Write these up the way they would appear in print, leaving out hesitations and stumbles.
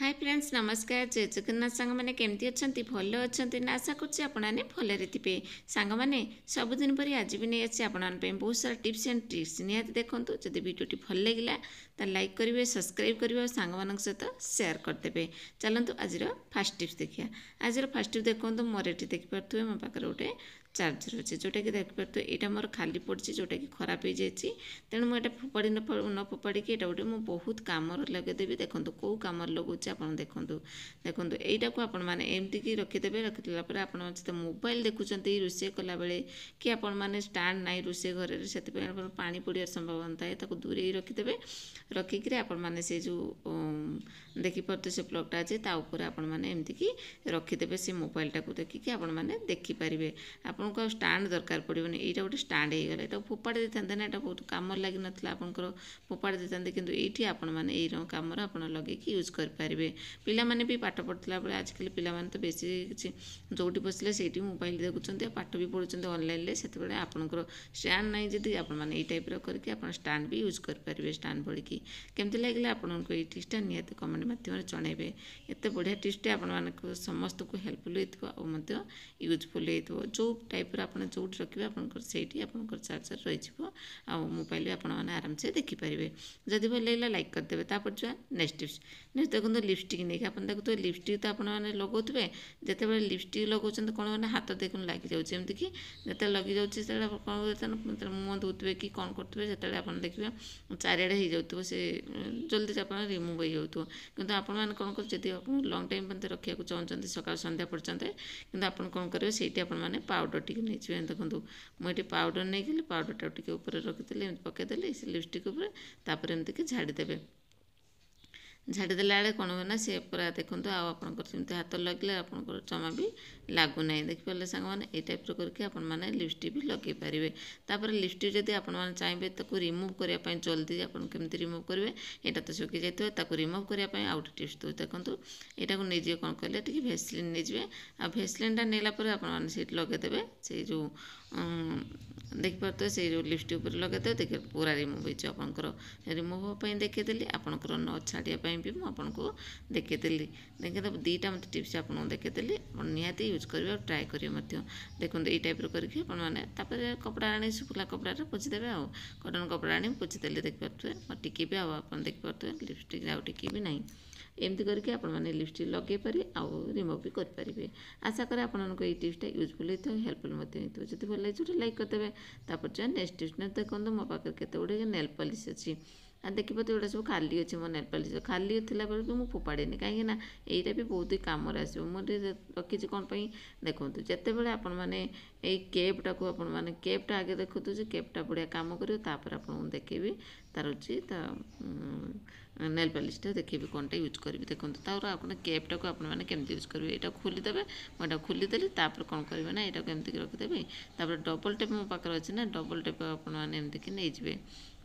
Hi friends नमस्कार जय जगन्नाथ सांग मैंने केमती अच्छा भल अच्छा ना आशा करें आपने भलि थे सांग मैंने सबुदिन पर आज भी नहीं आसी आपन बहुत सारा टिप्स एंड ट्रिक्स निहाती देखूँ जब भिडियोटी भल लगे तो लाइक करेंगे सब्सक्राइब करेंगे और सांग मान सहित सेयार करदे। चलतु आज फास्ट टिप्स देखिए। आज फास्ट टिप देखो मोर ये देखिपे मो पाखे गोटे चार्जर अच्छे जोटा कि देखिपे यहाँ मोर खाली पड़ी जोटा कि खराब हो जाए तेणु मुझे फोपाड़ी न फोपाड़ी ये गोटे मुझे बहुत कम लगेदेवी देखो कौ कम लगुच आप देखूँ देखो यहीटा को आपण मैंने एमती रखीदे रखीदेला आप मोबाइल देखुं रोषे कला बेले कि आपण मैंने स्टाण्ड ना रोषे घर से पा पड़ार संभावना थाए दूरे रखीदे रखिक आपण मैंने से जो देखिपे से प्लगटा अच्छे ताऊपर आपण मैंने एमती रखीदे से मोबाइल टाक देखिए आपण मैंने देखिपारे आपको स्टाण्ड दरकार पड़ोनी यहाँ गोटे स्टाण्ड होगा यहाँ फोपाड़ी देते ना यहाँ बहुत कम लगी नाला आपंकर फोपाड़ी देते कि ये आपण मैंने यही कम आप लगे यूज करेंगे। पिलाने भी पाठ पढ़ला बेले आजिकल पिलाने तो बेसी किसी जोटी बसले से मोबाइल देखुं पाठ भी पढ़ुं ऑनलाइन से आपंकर स्टाण्ड ना जी आपने टाइप करके स्टाण्ड भी यूज करेंगे स्टाण्ड भड़ी केमती लगे आपको ये टिप्सटा निहाती कमेंट माध्यम जनइबे एत बढ़िया टिप्सटे आप समस्त को हेल्पफुल होता यूजफुल हो जो टाइप आप जो रखिए आपंकर चार्जर रही मोबाइल भी आपण मैंने आराम से देखिपारे। जदि भल लगे लाइक करदे। तापर जो नेक्स्ट टिप्स नेक्स्ट देखो लिपस्टिक नहीं आप देखो लिपस्टिक तो आपने लगुवे जिते बड़े लिपस्टिक लगाऊँ कौन मैंने हाथ देख लग जामती कि जो लगी जाऊँगी कौन मुँह धोते कि कौन करेंगे जो आप देखिए चारिड़े हो जाऊ से जल्दी आप रिमुव हो जाऊ कि आपण मैंने कौन कर लंग टाइम पर रखा चाहते सका सन्ध्या पर्यंत कि आप कौन करेंगे से मैंने पाउडर टी नहीं देखो मुझे पाउडर नहीं गली पाउडर टे ऊपर रखी पकईदेली से लिपस्टिक उपर एमती झाड़ीदेवे झाड़ीदेला बेले कौन हुए ना सी पूरा देखूँ आपंकर हाथ लगे आपंकर जमा भी लगुना देखिपारे सांग मैंने ये टाइप करके आपने लिपस्टिक भी लगे पारे। तापर लिपस्टिक जब आपने चाहिए रिमुव करने जल्दी आपमती रिमुव करेंगे यहाँ तो सुखी जाता रिमुव करने आउ गए टिप्स दूँ देखो यहाँ को नहीं कौन कहले टी भेसलिन नहीं आ भेसलिनटा नेलापर आपने लगेदेवे से जो देखिपे से जो लिपस्टिक उपर लगेदेवे देखिए पूरा रिमुव होकर रिमुव देखीदेली आपंकर न छाड़ापी भी मुझको देखीदेली देखिए दुईटा मत टिप्स आपको देखीदेली निहाती यूज करेंगे और ट्राए करेंगे देखो ये टाइप करके मैंने कपड़ा आनी सुखला कपड़ा पोछीदेवे आ कटन कपड़ा आनी पोछीदेली देखिपे टिकी भी आप देखिपे लिपस्टिक आउ टिकी भी ना एमती करके आपने लिपस्टिक लगे पारे आउ रिमुव भी करेंगे। आशा करें आपको ये टिप्सटा यूजफुल होता है हेल्पफुल होता है। जब भल लगे लाइक करदे। तापर जो नेक्स्ट टिप्स देखो मो पाखे केते गुड़े नेल पॉलिश अच्छी आ देखिए तो सब खाली अच्छे मो नेल पॉलिश खाली थिला बेले भी मुझे फोपाड़ेनि कहीं यहाँ भी बहुत ही कम आसो मुझे रखी कौन देखो जिते बड़े आपण मैंने ये केपटा को आपने केपटा आगे देखो केपटा बढ़िया कम कर आपको देखेबी तार अच्छी नेल पॉलिशटा देखेबी कौनटा यूज करी देखो तार आपने केपटा को आपने केमती यूज करेंगे यहाँ खोलीदेवे मुझे खोलीदेली तापर कौन करेंगे ना यहाँ एमती रखिदेवी तापर डबल टेप मो पाखे अच्छे ना डबल टेप आपने एमती नहीं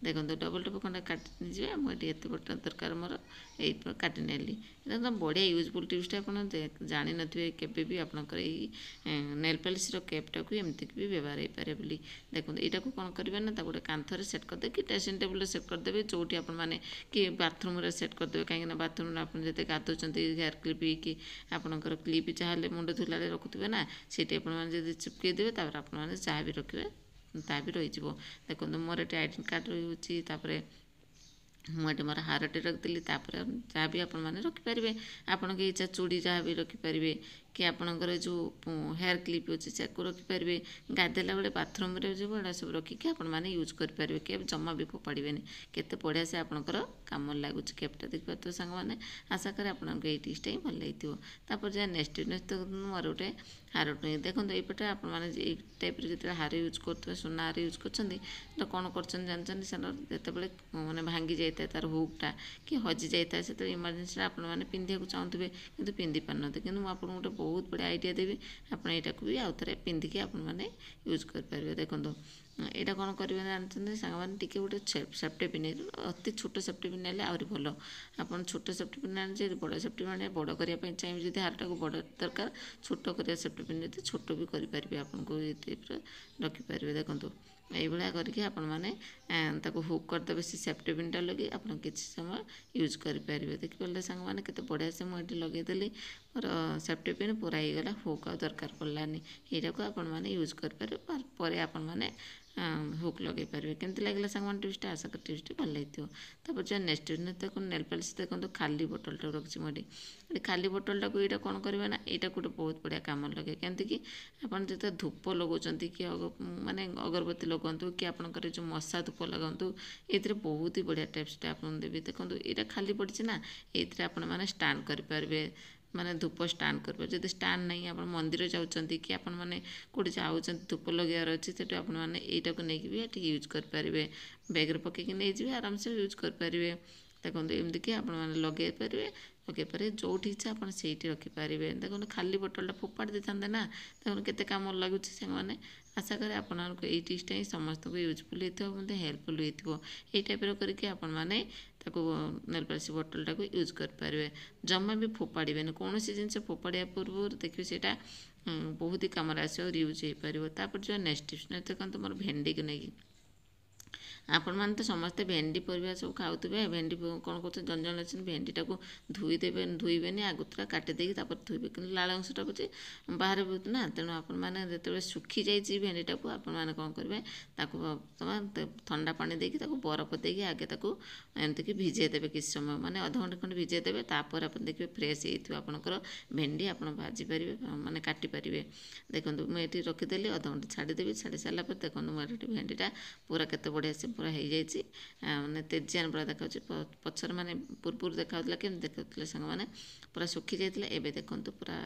देखो डबल टेप खंडे काटिजे मुझे ये बट दरकार मोर ये काटि नेली एकदम बढ़िया यूजफुल टिप्सटा आप जानी नथिबे केबे भी आपनकर नेल पॉलिश केपटा को एमती भी व्यवहार हो पारे बोली देखो यहाँ को कौन करेंगे ना गोटे कांथर सेट करदे कि ड्रेसिंग टेबल सेट करदे जो मैंने कि बाथरूम सेट करदे कहीं बाथरूम आप जो गाधुंट हेयर क्लिप कि आपंकर क्लिप चाहे मुंड धुला रखुवे ना सीटी आपने चिपकईदेवे आपने जहाँ भी रखिए ता भी रही देखो मोर ये आईडी कार्ड रही मुझे मोर हारटे रखिदेली जहाँ भी आपने रखिपारे आपण की इच्छा चूड़ी जहाँ भी रखिपारे कि आपणकर जो हेयर क्लिप अच्छे से रखिपारे गाधेला बेले बाथरूम जो एड़ा सब रखिकी आपने यूज करेंगे केप जमा भी फोपाड़े केते बढ़िया से आपंकर कम लगुच केपटा देखिए तो सांग मैंने आशा करें आपको ये टिप्सटा ही भल लगे। जहाँ नेक्स्ट नेक्स्ट मोर गोटे हार देखो ये आपने टाइप जो हार यूज कर सुना हार यूज कर कौन कर जितेबाला मैंने भांगी जाए तार हुकटा कि हजि जाए से इमरजेन्सी आपने पिंधा चाहूबे कि पिंधि पारना कि आपको गोटे बहुत बड़े आइडिया देवी आप यहाँ भी आउ थे पिंधिकी आपने यूज करेंगे। देखो यहाँ कौन करेंगे जानते सांग मैंने टी गोटे सेफ्टी पिन अति छोट सेफ्टी पिन ना आहरी भल आप छोट सेफ्टी पिन आने बड़ सेफ्टी पिन बड़ करने चाहिए जब हारटा को बड़ दरकार छोट कर सेफ्टी पिन छोट भी करेंगे आपको ये टाइप रखिपारे। देखो এইଭଳିଆ କରିକି ଆପଣମାନେ ତାକୁ ହୁକ୍ କରିଦେବେ ସେ ସେଫ୍ଟି ପିନ୍ଟା ଲଗେଇ ଆପଣ କିଛି ସମୟ ୟୁଜ୍ କରିପାରିବେ। ଦେଖିପାରିଲେ ସାଙ୍ଗମାନେ କେତେ ବଢ଼ିଆ ସେ ମୁଁ ଏଠି ଲଗେଇଦେଲି ମୋର ସେଫ୍ଟି ପିନ୍ ପୁରା ହେଇଗଲା, ହୁକ୍ ଆଉ ଦରକାର ପଡ଼ିଲାନି। ଏଇଟାକୁ ଆପଣମାନେ ୟୁଜ୍ କରିପାରିବେ, ପରେ ଆପଣମାନେ ହୁକ୍ ଲଗେଇ ପାରିବେ। କେମିତି ଲାଗିଲା ସାଙ୍ଗମାନେ ଟିପ୍ସଟା? ଆଶା କরি ଟିପ୍ସଟି ଭଲ ଲାଗିଥିବ। ତାପରେ ଯେଉଁ ନେକ୍ସଟ ଦେଖନ୍ତୁ ନେଲ୍ ପଲିସ୍ ଦେଖନ୍ତୁ ଖାଲି ବୋଟଲଟାକୁ ରଖିଛି ମୁଁ ଏଠି ଖାଲି ବୋଟଲଟାକୁ ଏଇଟା କ'ଣ କରିବେ ନା ଏଇଟା ଗୋଟେ ବହୁତ ବଢ଼ିଆ କାମରେ ଲଗେଇ। କେମିତିକି ଆପଣ ଯେତେବେଳେ ଧୂପ ଲଗାଉଛନ୍ତି କି ମାନେ ଅଗରବତୀ ଲଗାନ୍ତୁ କି ଆପଣଙ୍କର ଯେଉଁ ମଶା ଧୂପ ଲଗାନ୍ତୁ, ଏଇଥିରେ ବହୁତ ହି ବଢ଼ିଆ ଟିପ୍ସଟା ଆପଣଙ୍କୁ ଦେବି। ଦେଖନ୍ତୁ ଏଇଟା ଖାଲି ପଡ଼ିଛି ନା, ଏଇଥିରେ ଆପଣମାନେ ଷ୍ଟାଣ୍ଡ କରିପାରିବେ, ମାନେ ଧୂପ ଷ୍ଟାଣ୍ଡ କରିପାରିବେ। ଯଦି ଷ୍ଟାଣ୍ଡ ନାହିଁ ଆପଣ ମନ୍ଦିର ଯାଉଛନ୍ତି କି ଆପଣମାନେ କେଉଁଠି ଯାଉଛନ୍ତି ଧୂପ ଲଗାଇବାର ଅଛି, ସେଠୁ ଆପଣମାନେ ଏଇଟାକୁ ନେଇକି ବି ଏଠି ୟୁଜ୍ କରିପାରିବେ। ବ୍ୟାଗ୍ରେ ପକାଇକି ନେଇଯିବେ, ଆରାମସେ ୟୁଜ୍ କରିପାରିବେ। ଦେଖନ୍ତୁ ଏମିତିକି ଆପଣମାନେ ଲଗାଇ ପାରିବେ, ଯେଉଁଠି ଇଚ୍ଛା ଆପଣ ସେଇଠି ରଖିପାରିବେ। ଦେଖନ୍ତୁ ଖାଲି ବୋଟଲଟା ଫୋପାଡ଼ି ଦେଇଥାନ୍ତେ ନା, ଦେଖନ୍ତୁ କେତେ କାମରେ ଲାଗୁଛି ସାଙ୍ଗମାନେ। ଆଶା କରେ ଆପଣମାନଙ୍କୁ ଏଇ ଟିପ୍ସଟା ହିଁ ସମସ୍ତଙ୍କୁ ୟୁଜଫୁଲ୍ ହେଇଥିବ, ମଧ୍ୟ ହେଲ୍ପଫୁଲ୍ ହେଇଥିବ। ଏଇ ଟାଇପ୍ର କରିକି ଆପଣମାନେ ତାକୁ ନେଲ୍ ପଲିସ୍ ବୋଟଲଟାକୁ ୟୁଜ୍ କରିପାରିବେ। ଜମା ବି ଫୋପାଡ଼ିବେନି, କୌଣସି ଜିନିଷ ଫୋପାଡ଼ିବା ପୂର୍ବରୁ ଦେଖିବେ ସେଇଟା ବହୁତ ହି କାମରେ ଆସିବ, ରିୟୁଜ୍ ହେଇପାରିବ। ତାପରେ ଯେଉଁ ନେକ୍ସଟ ଟିପ୍ସ ଦେଖନ୍ତୁ ମୋର ଭେଣ୍ଡିକୁ ନେଇକି। ଆପଣମାନେ ତ ସମସ୍ତେ ଭେଣ୍ଡି ପରିବା ସବୁ ଖାଉଥିବେ। ଭେଣ୍ଡି କ'ଣ କରୁଛନ୍ତି, ଜଣେ ଜଣେ ଅଛନ୍ତି ଭେଣ୍ଡିଟାକୁ ଧୋଇବେନି, ଆଗତୁରା କାଟିଦେଇକି ତାପରେ ଧୋଇବେ, କିନ୍ତୁ ଲାଳ ଅଂଶଟା ହେଉଛି ବାହାରେ ବହୁତ ନା। ତେଣୁ ଆପଣମାନେ ଯେତେବେଳେ ଶୁଖିଯାଇଛି ଭେଣ୍ଡିଟାକୁ ଆପଣମାନେ କ'ଣ କରିବେ, ତାକୁ ଥଣ୍ଡା ପାଣି ଦେଇକି ତାକୁ ବରଫ ଦେଇକି ଆଗେ ତାକୁ ଏମିତିକି ଭିଜେଇ ଦେବେ କିଛି ସମୟ, ମାନେ ଅଧଘଣ୍ଟେ ଖଣ୍ଡେ ଭିଜେଇ ଦେବେ। ତାପରେ ଆପଣ ଦେଖିବେ ଫ୍ରେଶ୍ ହେଇଥିବ ଆପଣଙ୍କର ଭେଣ୍ଡି, ଆପଣ ଭାଜି ପାରିବେ, ମାନେ କାଟିପାରିବେ। ଦେଖନ୍ତୁ ମୁଁ ଏଠି ରଖିଦେଲି, ଅଧଘଣ୍ଟେ ଛାଡ଼ିଦେବି। ଛାଡ଼ି ସାରିଲା ପରେ ଦେଖନ୍ତୁ ମୋର ଏଠି ଭେଣ୍ଡିଟା ପୁରା କେତେ ବଢ଼ିଆ ସେ ପୁରା ହେଇଯାଇଛି, ମାନେ ତେଜିଆନ ପୁରା ଦେଖାଉଛି। ପଛରେ ମାନେ ପୂର୍ବରୁ ଦେଖାଉଥିଲା କେମିତି ଦେଖାଉଥିଲେ ସାଙ୍ଗମାନେ, ପୁରା ଶୁଖି ଯାଇଥିଲା। ଏବେ ଦେଖନ୍ତୁ ପୁରା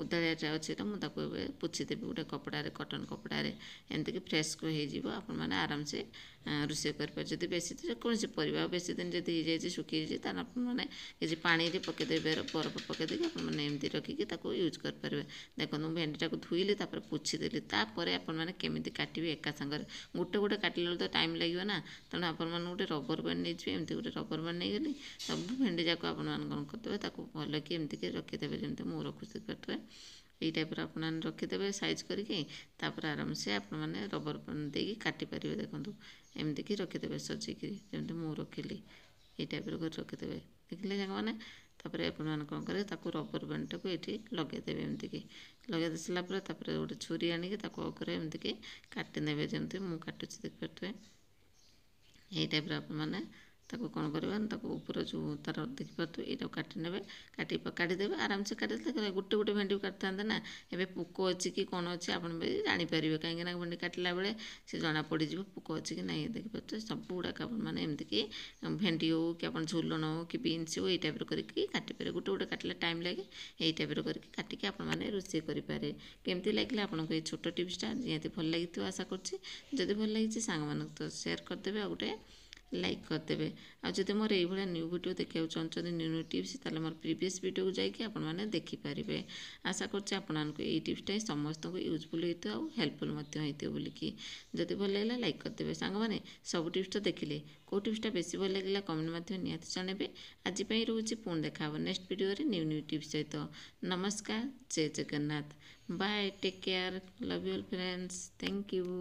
ଉଦାଳିଆଟା ଅଛି, ତ ମୁଁ ତାକୁ ଏବେ ପୋଛିଦେବି ଗୋଟେ କପଡ଼ାରେ, କଟନ୍ କପଡ଼ାରେ। ଏମିତିକି ଫ୍ରେଶ୍ ହେଇଯିବ, ଆପଣମାନେ ଆରାମସେ ରୋଷେଇ କରିପାରିବେ। ଯଦି ବେଶୀ ଯେକୌଣସି ପରିବା ବେଶୀ ଦିନ ଯଦି ହେଇଯାଇଛି, ଶୁଖିଯାଇଛି, ତାହେଲେ ଆପଣମାନେ କିଛି ପାଣିରେ ପକାଇଦେବେ, ବରଫ ପକାଇ ଦେଇକି ଆପଣମାନେ ଏମିତି ରଖିକି ତାକୁ ୟୁଜ୍ କରିପାରିବେ। ଦେଖନ୍ତୁ ମୁଁ ଭେଣ୍ଡିଟାକୁ ଧୋଇଲି, ତାପରେ ପୋଛିଦେଲି। ତାପରେ ଆପଣମାନେ କେମିତି କାଟିବେ ଏକା ସାଙ୍ଗରେ, ଗୋଟେ ଗୋଟେ କାଟିଲା ବେଳକୁ ତ ଟାଇମ୍ ଲାଗିବ ନା। ତେଣୁ ଆପଣମାନେ ଗୋଟେ ରବର ବ୍ୟାଣ୍ଡ ନେଇଯିବେ। ଏମିତି ଗୋଟେ ରବର ବ୍ୟାଣ୍ଡ ନେଇଗଲି, ସବୁ ଭେଣ୍ଡି ଯାକ ଆପଣମାନେ କ'ଣ କରିଦେବେ, ତାକୁ ଭଲକି ଏମିତିକି ରଖିଦେବେ, ଯେମିତି ମୁଁ ରଖୁଛି ଦେଖିପାରୁଥିବେ। ଏଇ ଟାଇପ୍ର ଆପଣମାନେ ରଖିଦେବେ ସାଇଜ୍ କରିକି। ତାପରେ ଆରାମସେ ଆପଣମାନେ ରବର ବ୍ୟାଣ୍ଡ ଦେଇକି କାଟିପାରିବେ। ଦେଖନ୍ତୁ ଏମିତିକି ରଖିଦେବେ ସଜେଇକିରି, ଯେମିତି ମୁଁ ରଖିଲି, ଏଇ ଟାଇପ୍ର କରି ରଖିଦେବେ। ଦେଖିଲେ ସାଙ୍ଗମାନେ। ତାପରେ ଆପଣମାନେ କ'ଣ କରିବେ, ତାକୁ ରବର ବ୍ୟାଣ୍ଡଟାକୁ ଏଇଠି ଲଗାଇଦେବେ। ଏମିତିକି ଲଗାଇ ଦେଇ ସାରିଲା ପରେ ତାପରେ ଗୋଟେ ଛୁରୀ ଆଣିକି ତାକୁ ଅଗରେ ଏମିତିକି କାଟିନେବେ, ଯେମିତି ମୁଁ କାଟୁଛି ଦେଖିପାରୁଥିବେ। ଏଇ ଟାଇପ୍ର ଆପଣମାନେ ତାକୁ କ'ଣ କରିବେ, ତାକୁ ଉପର ଯେଉଁ ତା'ର ଦେଖିପାରୁଥିବେ, ଏଇଟାକୁ କାଟିନେବେ। କାଟିଦେବେ, ଆରାମସେ କାଟିଦେଲେ। ଗୋଟେ ଗୋଟେ ଭେଣ୍ଡିକୁ କାଟିଥାନ୍ତେ ନା, ଏବେ ପୋକ ଅଛି କି କ'ଣ ଅଛି ଆପଣ ବି ଜାଣିପାରିବେ, କାହିଁକିନା ଭେଣ୍ଡି କାଟିଲା ବେଳେ ସେ ଜଣା ପଡ଼ିଯିବ ପୋକ ଅଛି କି ନାହିଁ। ଦେଖିପାରୁଥିବେ ସବୁ ଗୁଡ଼ାକ ଆପଣମାନେ ଏମିତିକି ଭେଣ୍ଡି ହେଉ କି ଆପଣ ଝୁଲଣ ହେଉ କି ବିନ୍ସ ହେଉ, ଏଇ ଟାଇପ୍ର କରିକି କାଟିପାରିବେ। ଗୋଟେ ଗୋଟେ କାଟିଲେ ଟାଇମ୍ ଲାଗେ, ଏଇ ଟାଇପ୍ର କରିକି କାଟିକି ଆପଣମାନେ ରୋଷେଇ କରିପାରିବେ। କେମିତି ଲାଗିଲା ଆପଣଙ୍କୁ ଏଇ ଛୋଟ ଟିପ୍ସଟା? ନିହାତି ଭଲ ଲାଗିଥିବ ଆଶା କରୁଛି। ଯଦି ଭଲ ଲାଗିଛି ସାଙ୍ଗମାନଙ୍କୁ ତ ସେୟାର କରିଦେବେ, ଆଉ ଗୋଟେ ଲାଇକ୍ କରିଦେବେ। ଆଉ ଯଦି ମୋର ଏଇଭଳିଆ ନ୍ୟୁ ଭିଡ଼ିଓ ଦେଖିବାକୁ ଚାହୁଁଛନ୍ତି, ନ୍ୟୁ ଟିପ୍ସ, ତାହେଲେ ମୋର ପ୍ରିଭିୟସ୍ ଭିଡ଼ିଓକୁ ଯାଇକି ଆପଣମାନେ ଦେଖିପାରିବେ। ଆଶା କରୁଛି ଆପଣମାନଙ୍କୁ ଏଇ ଟିପ୍ସଟା ହିଁ ସମସ୍ତଙ୍କୁ ୟୁଜଫୁଲ୍ ହେଇଥିବ ଆଉ ହେଲ୍ପଫୁଲ୍ ମଧ୍ୟ ହେଇଥିବ ବୋଲିକି। ଯଦି ଭଲ ଲାଗିଲା ଲାଇକ୍ କରିଦେବେ। ସାଙ୍ଗମାନେ ସବୁ ଟିପ୍ସ ତ ଦେଖିଲେ, କେଉଁ ଟିପ୍ସଟା ବେଶୀ ଭଲ ଲାଗିଲା କମେଣ୍ଟ ମାଧ୍ୟମରେ ନିହାତି ଜଣାଇବେ। ଆଜି ପାଇଁ ରହୁଛି, ପୁଣି ଦେଖା ହେବ ନେକ୍ସଟ ଭିଡ଼ିଓରେ ନ୍ୟୁ ଟିପ୍ସ ସହିତ। ନମସ୍କାର, ଜୟ Jagannath, bye, take care, love you all friends, thank you.